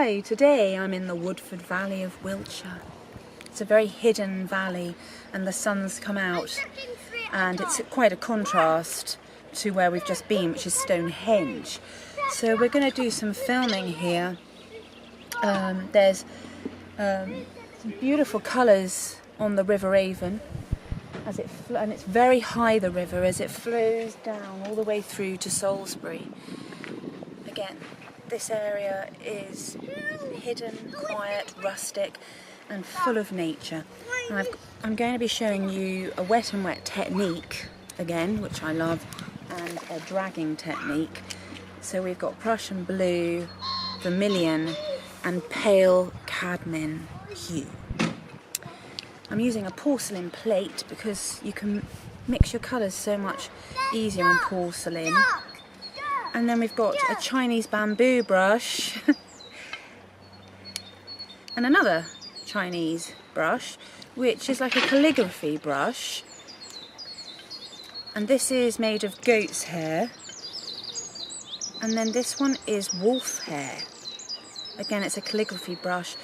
Hi, today I'm in the Woodford Valley of Wiltshire. It's a very hidden valley and the sun's come out and it's quite a contrast to where we've just been, which is Stonehenge. So we're going to do some filming here. There's some beautiful colours on the River Avon and it's very high, the river, as it flows down all the way through to Salisbury. Again, this area is hidden, quiet, rustic and full of nature. And I'm going to be showing you a wet and wet technique again, which I love, and a dragging technique. So we've got Prussian blue, vermilion and pale cadmium hue. I'm using a porcelain plate because you can mix your colours so much easier on porcelain. And then we've got a Chinese bamboo brush and another Chinese brush, which is like a calligraphy brush. And this is made of goat's hair. And then this one is wolf hair. Again, it's a calligraphy brush,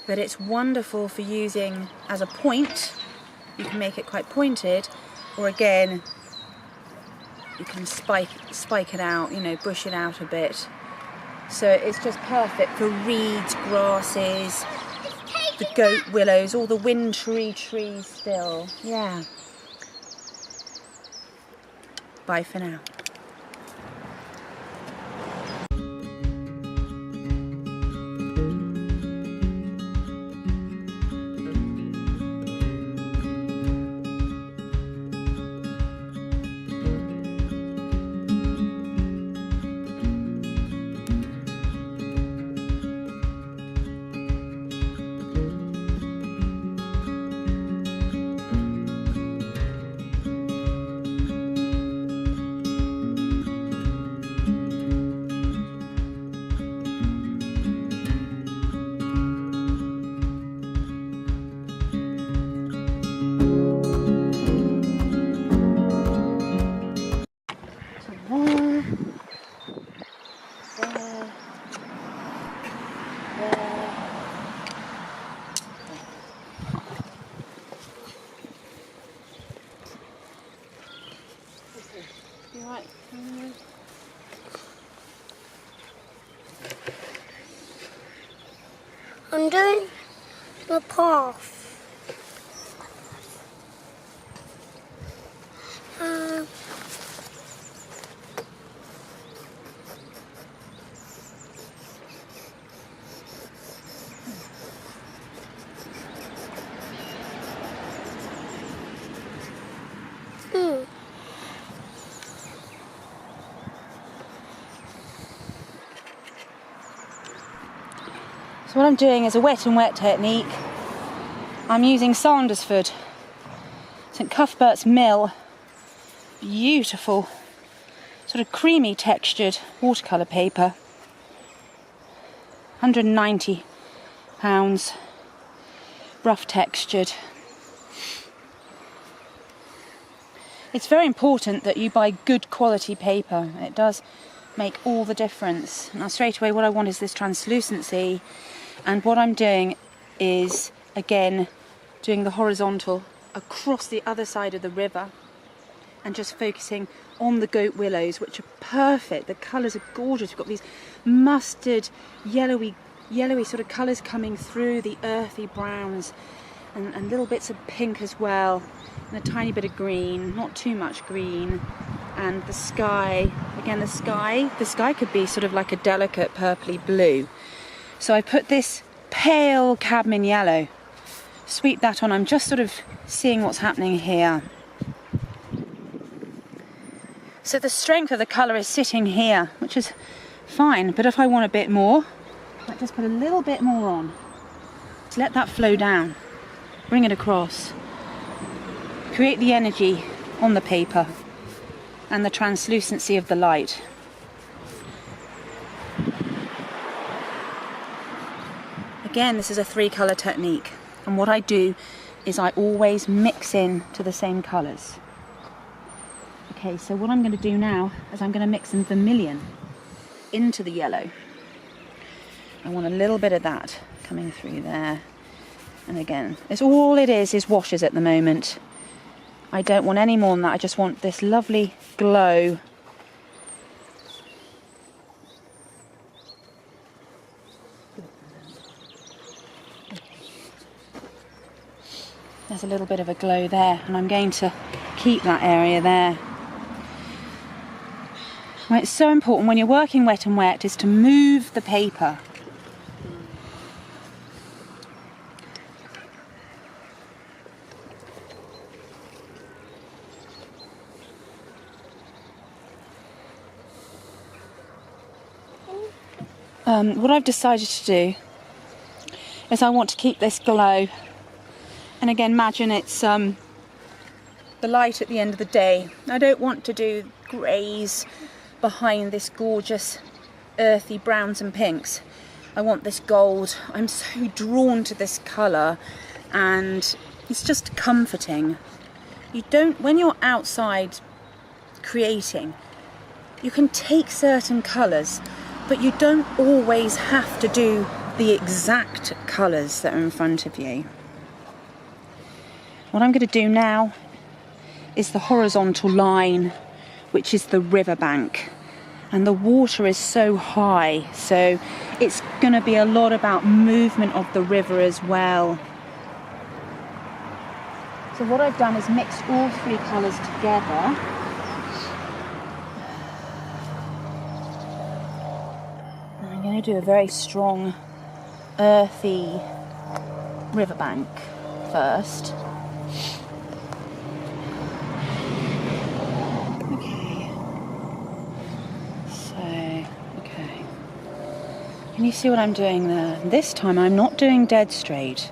but it's wonderful for using as a point. You can make it quite pointed, or again, you can spike it out, you know, bush it out a bit. So it's just perfect for reeds, grasses, the goat willows, all the wintry trees still. Yeah. Bye for now. I'm doing the path. So what I'm doing is a wet and wet technique. I'm using Sandersford, St Cuthbert's Mill, beautiful, sort of creamy textured watercolour paper, £190, rough textured. It's very important that you buy good quality paper. It does make all the difference. Now straight away what I want is this translucency. And what I'm doing is, again, doing the horizontal across the other side of the river and just focusing on the goat willows, which are perfect. The colours are gorgeous. We've got these mustard, yellowy sort of colours coming through, the earthy browns and little bits of pink as well, and a tiny bit of green, not too much green. And the sky, again, the sky could be sort of like a delicate purpley blue. So I put this pale cadmium yellow, sweep that on. I'm just sort of seeing what's happening here. So the strength of the colour is sitting here, which is fine. But if I want a bit more, I might just put a little bit more on. Just let that flow down, bring it across, create the energy on the paper and the translucency of the light. Again, this is a 3-colour technique, and what I do is I always mix in to the same colours. Okay, so what I'm going to do now is I'm going to mix some vermilion into the yellow. I want a little bit of that coming through there. And again, it's all it is washes at the moment. I don't want any more than that. I just want this lovely glow. There's a little bit of a glow there, and I'm going to keep that area there. Well, it's so important when you're working wet and wet is to move the paper. What I've decided to do is I want to keep this glow, and again, imagine it's the light at the end of the day. I don't want to do greys behind this gorgeous earthy browns and pinks. I want this gold. I'm so drawn to this colour, and it's just comforting. You don't, when you're outside creating, you can take certain colours, but you don't always have to do the exact colours that are in front of you. What I'm going to do now is the horizontal line, which is the riverbank. And the water is so high, so it's going to be a lot about movement of the river as well. So what I've done is mixed all three colours together. I'm going to do a very strong, earthy riverbank first. Okay. Can you see what I'm doing there? This time I'm not doing dead straight.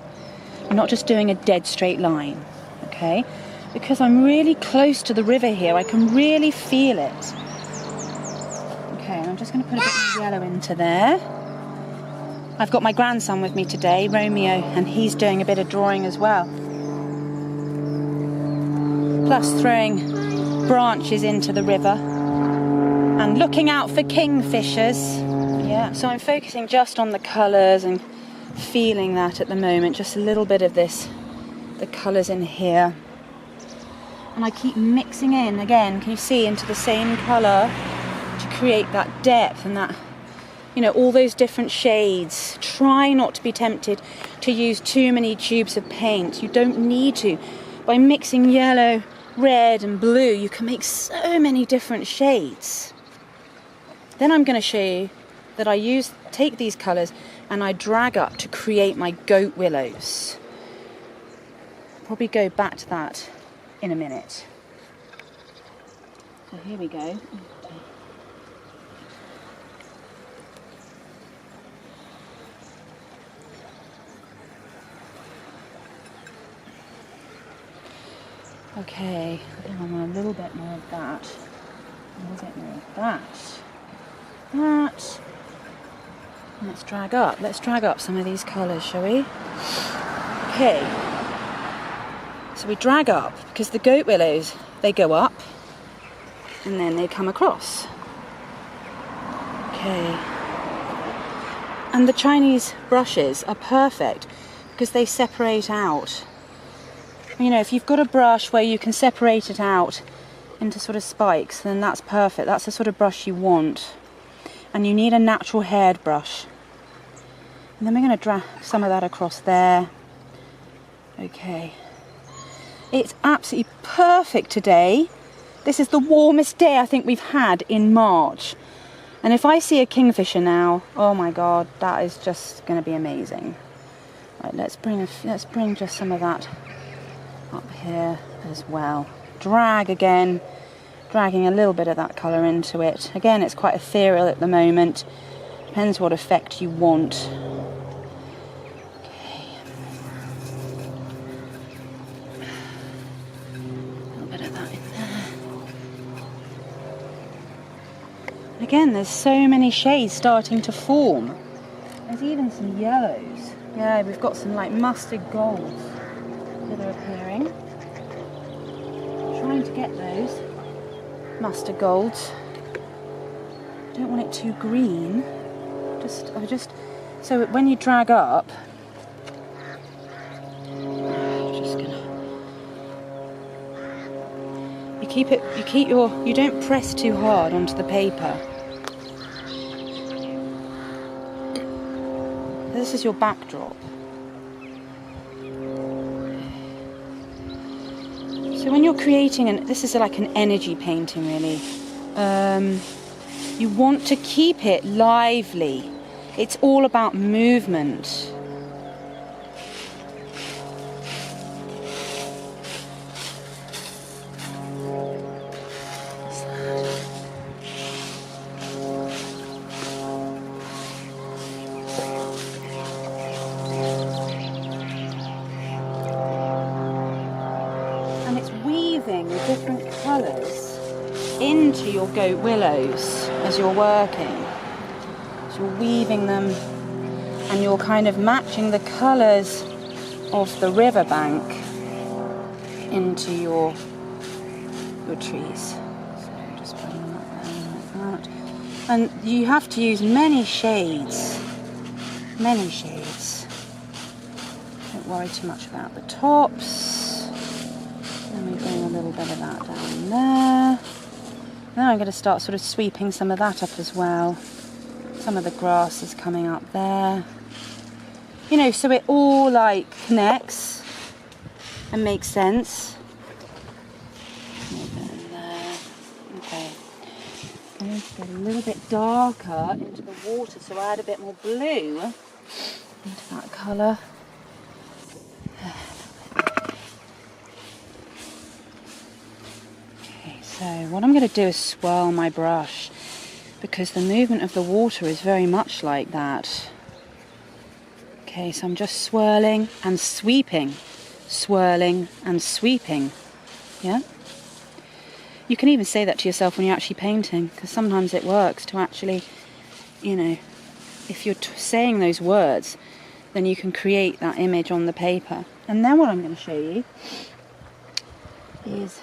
I'm not just doing a dead straight line, okay? Because I'm really close to the river here. I can really feel it. Okay, I'm just going to put a bit of yellow into there. I've got my grandson with me today, Romeo, and he's doing a bit of drawing as well. Plus throwing branches into the river and looking out for kingfishers. Yeah, so I'm focusing just on the colours and feeling that at the moment. Just a little bit of this, the colours in here. And I keep mixing in, again, can you see, into the same colour to create that depth and that, you know, all those different shades. Try not to be tempted to use too many tubes of paint. You don't need to. By mixing yellow, red and blue, you can make so many different shades. Then I'm going to show you that I take these colours and I drag up to create my goat willows. Probably go back to that in a minute. So here we go. Okay, I want a little bit more of that. A little bit more of that. That. Let's drag up some of these colours, shall we? Okay. So we drag up, because the goat willows, they go up and then they come across. Okay. And the Chinese brushes are perfect because they separate out. You know, if you've got a brush where you can separate it out into sort of spikes, then that's perfect. That's the sort of brush you want. And you need a natural haired brush. And then we're going to drag some of that across there. Okay. It's absolutely perfect today. This is the warmest day I think we've had in March. And if I see a kingfisher now, oh my God, that is just going to be amazing. Right, let's bring just some of that up here as well. Drag again, dragging a little bit of that colour into it. Again, it's quite ethereal at the moment. Depends what effect you want. Okay. A little bit of that in there. Again, there's so many shades starting to form. There's even some yellows. Yeah, we've got some like mustard golds that are appearing. Trying to get those mustard golds. Don't want it too green. I just So when you drag up, you don't press too hard onto the paper. This is your backdrop. So when you're creating, this is like an energy painting really, you want to keep it lively. It's all about movement. And it's weaving different colours into your goat willows as you're working. So you're weaving them and you're kind of matching the colours of the riverbank into your trees. So just bring them up there like that. And you have to use many shades. Many shades. Don't worry too much about the tops. Then we bring a little bit of that down there. Now I'm going to start sort of sweeping some of that up as well. Some of the grass is coming up there. You know, so it all like connects and makes sense. A little bit in there. Okay. I'm going to get a little bit darker into the water, so I add a bit more blue into that colour. So what I'm going to do is swirl my brush because the movement of the water is very much like that. Okay, so I'm just swirling and sweeping, swirling and sweeping. Yeah? You can even say that to yourself when you're actually painting, because sometimes it works to actually, you know, if you're saying those words, then you can create that image on the paper. And then what I'm going to show you is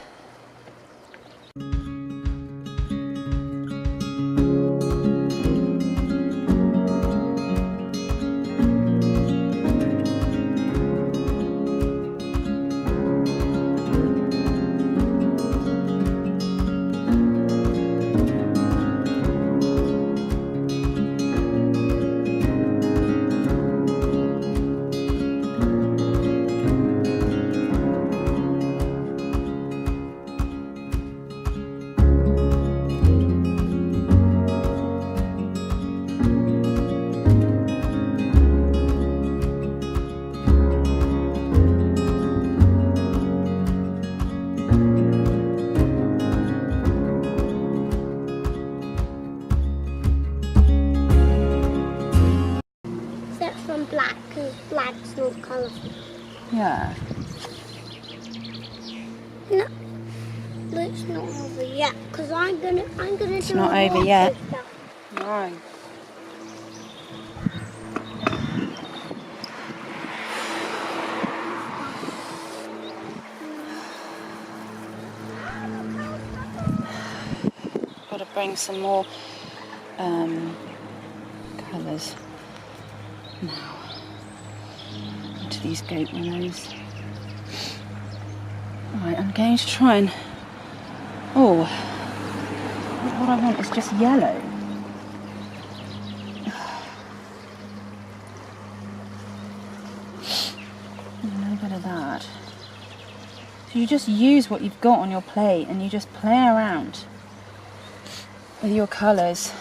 black, because black's not colourful. yeah. No, it's not over yet, because I'm gonna It's do not a over water yet. stuff. No. Got to bring some more colours now into these goat willows. Right, I'm going to try and... Oh, what I want is just yellow. A little bit of that. So you just use what you've got on your plate and you just play around with your colours.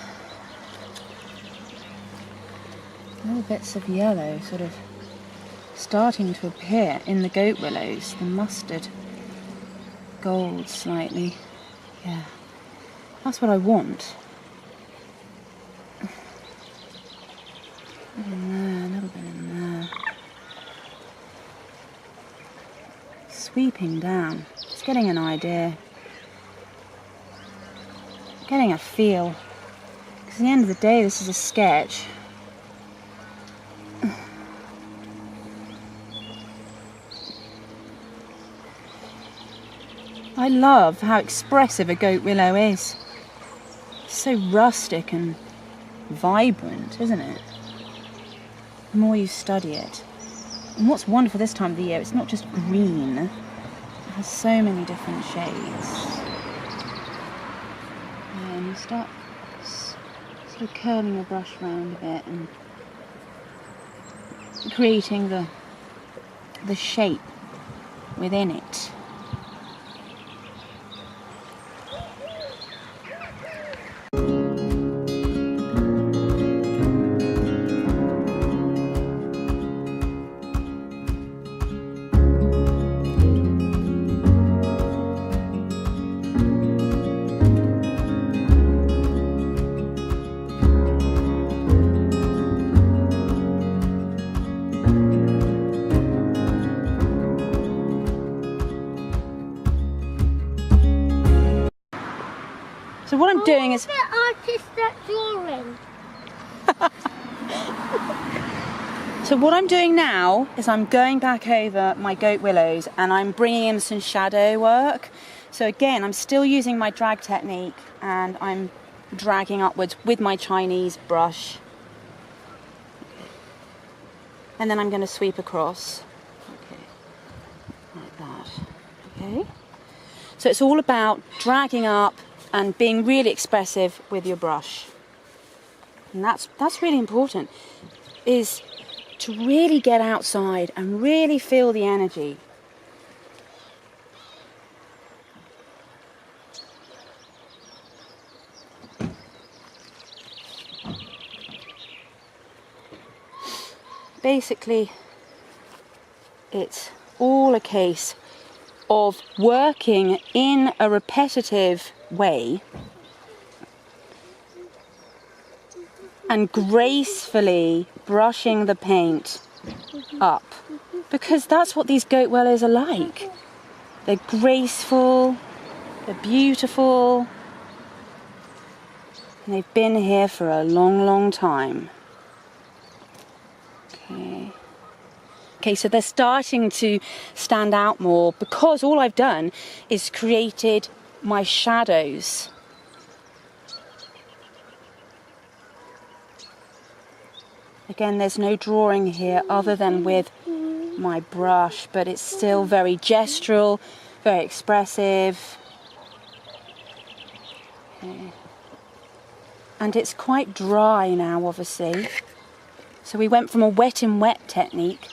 Little bits of yellow sort of starting to appear in the goat willows, the mustard gold slightly. Yeah, that's what I want. In there, a little bit in there. Sweeping down, just getting an idea, getting a feel. Because at the end of the day, this is a sketch. I love how expressive a goat willow is. It's so rustic and vibrant, isn't it? the more you study it. And what's wonderful this time of the year, it's not just green, it has so many different shades. And you start sort of curling your brush around a bit and creating the shape within it. So what I'm doing is... the artist that's drawing. So what I'm doing now is I'm going back over my goat willows and I'm bringing in some shadow work. So again, I'm still using my drag technique and I'm dragging upwards with my Chinese brush. And then I'm going to sweep across. Okay, like that. Okay. So it's all about dragging up and being really expressive with your brush. And that's really important, is to really get outside and really feel the energy. Basically, it's all a case of working in a repetitive way and gracefully brushing the paint up, because that's what these goat willows are like. They're graceful, they're beautiful, and they've been here for a long, long time. Okay, so they're starting to stand out more because all I've done is created my shadows. Again, there's no drawing here other than with my brush, but it's still very gestural, very expressive. Okay. And it's quite dry now, obviously. So we went from a wet in wet technique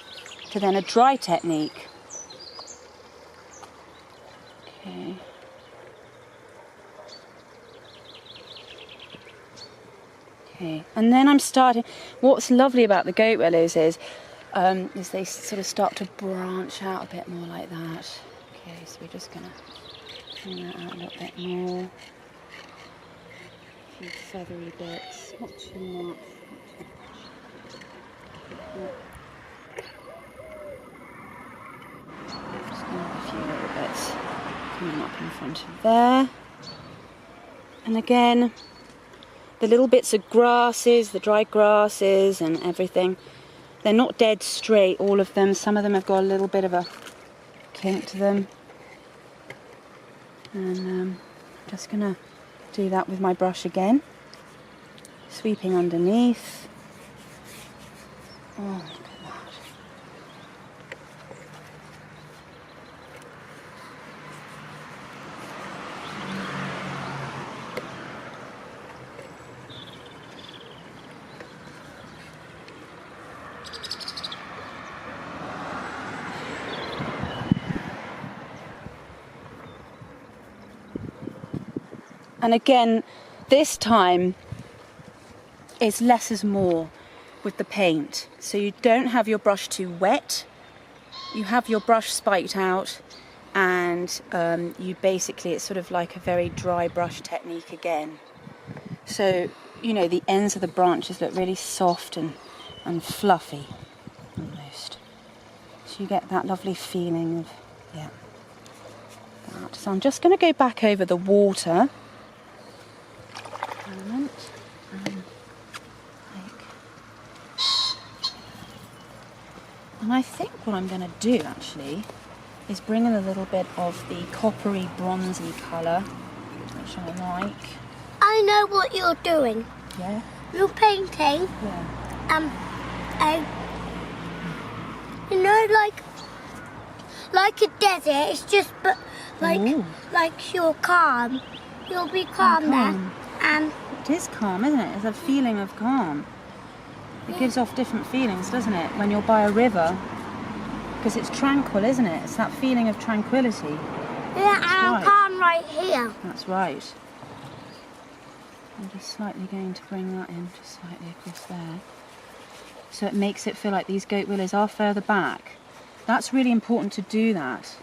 to then a dry technique. Okay. Okay, and then I'm starting. What's lovely about the goat willows is they sort of start to branch out a bit more like that. Okay, so we're just gonna bring that out a little bit more. A few feathery bits, not too much. Just gonna have a few little bits coming up in front of there, and again. The little bits of grasses, the dried grasses and everything, they're not dead straight, all of them. Some of them have got a little bit of a kink to them. And I'm just going to do that with my brush again. Sweeping underneath. Oh, look at that. And again, this time, it's less is more with the paint. So you don't have your brush too wet, you have your brush spiked out, and you basically, it's sort of like a very dry brush technique again. So, you know, the ends of the branches look really soft and fluffy, almost. So you get that lovely feeling of, yeah, that. So I'm just going to go back over the water. And I think what I'm going to do actually is bring in a little bit of the coppery bronzy colour, which I like. I know what you're doing. Yeah? You're painting Yeah. a You know, like a desert. It's just, but like you're calm. You'll be calm there. And it is calm, isn't it? It's a feeling of calm. It gives off different feelings, doesn't it? When you're by a river, because it's tranquil, isn't it? It's that feeling of tranquility. yeah, and I'm calm right here. That's right. I'm just slightly going to bring that in, just slightly across there. So it makes it feel like these goat willows are further back. That's really important to do that.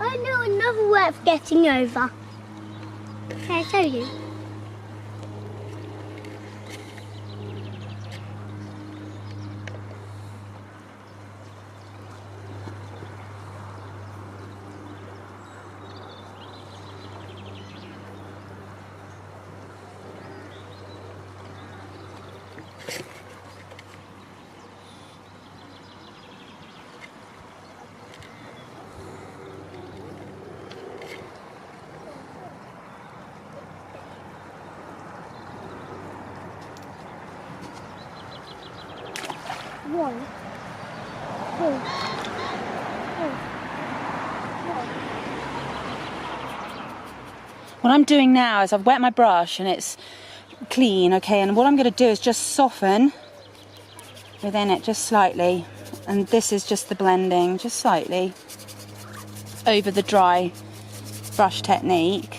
I know another way of getting over. Can I show you? One, two, three, four. What I'm doing now is I've wet my brush and it's clean, okay, and what I'm going to do is just soften within it just slightly, and this is just the blending, just slightly over the dry brush technique.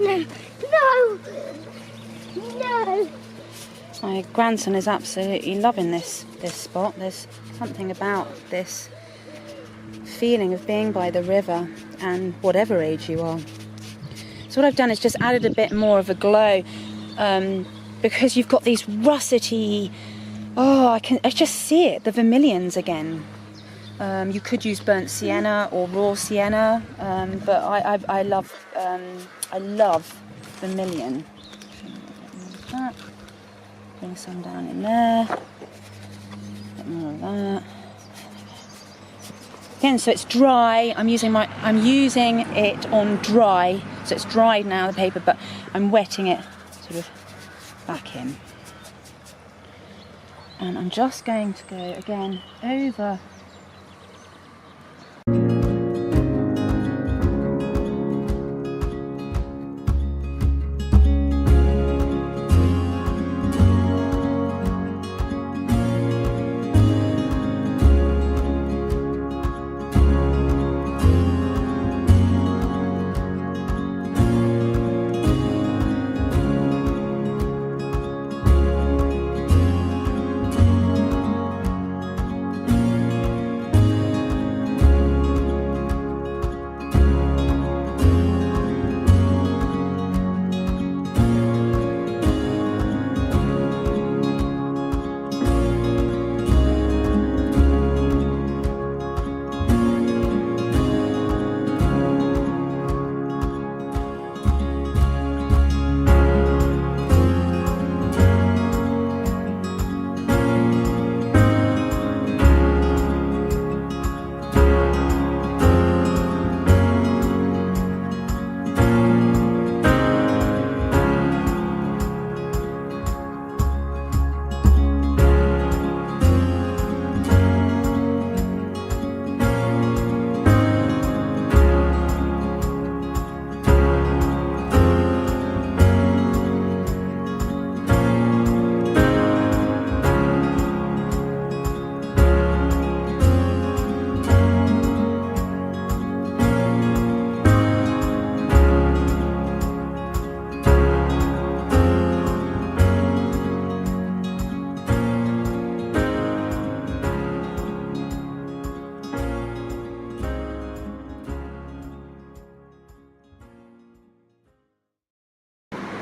No. My grandson is absolutely loving this spot. There's something about this feeling of being by the river, and whatever age you are. So what I've done is just added a bit more of a glow, because you've got these russety, I just see it, the vermilions again. You could use burnt sienna or raw sienna, but I love vermilion. That. Bring some down in there. A bit more of that. Again, so it's dry. I'm using it on dry, so it's dried now, the paper, but I'm wetting it sort of back in. And I'm just going to go again over.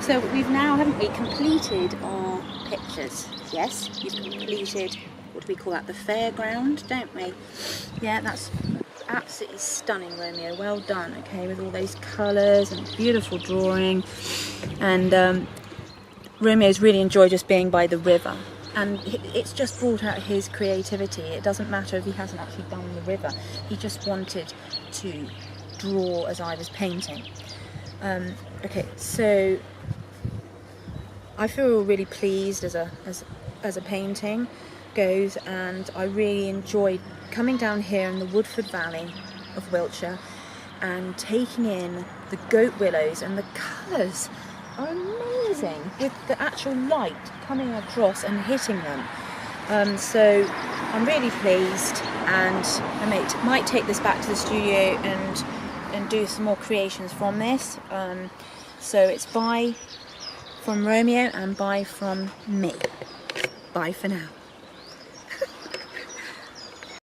So we've now, haven't we, completed our pictures? Yes, you've completed, what do we call that, the fairground, don't we? Yeah, that's absolutely stunning, Romeo. Well done, okay, with all those colours and beautiful drawing. And Romeo's really enjoyed just being by the river. And it's just brought out his creativity. It doesn't matter if he hasn't actually done the river. He just wanted to draw as I was painting. Okay, so I feel really pleased as a painting goes, and I really enjoyed coming down here in the Woodford Valley of Wiltshire and taking in the goat willows, and the colours are amazing with the actual light coming across and hitting them. So I'm really pleased, and I might take this back to the studio and do some more creations from this. So it's bye from Romeo and bye from me. Bye for now.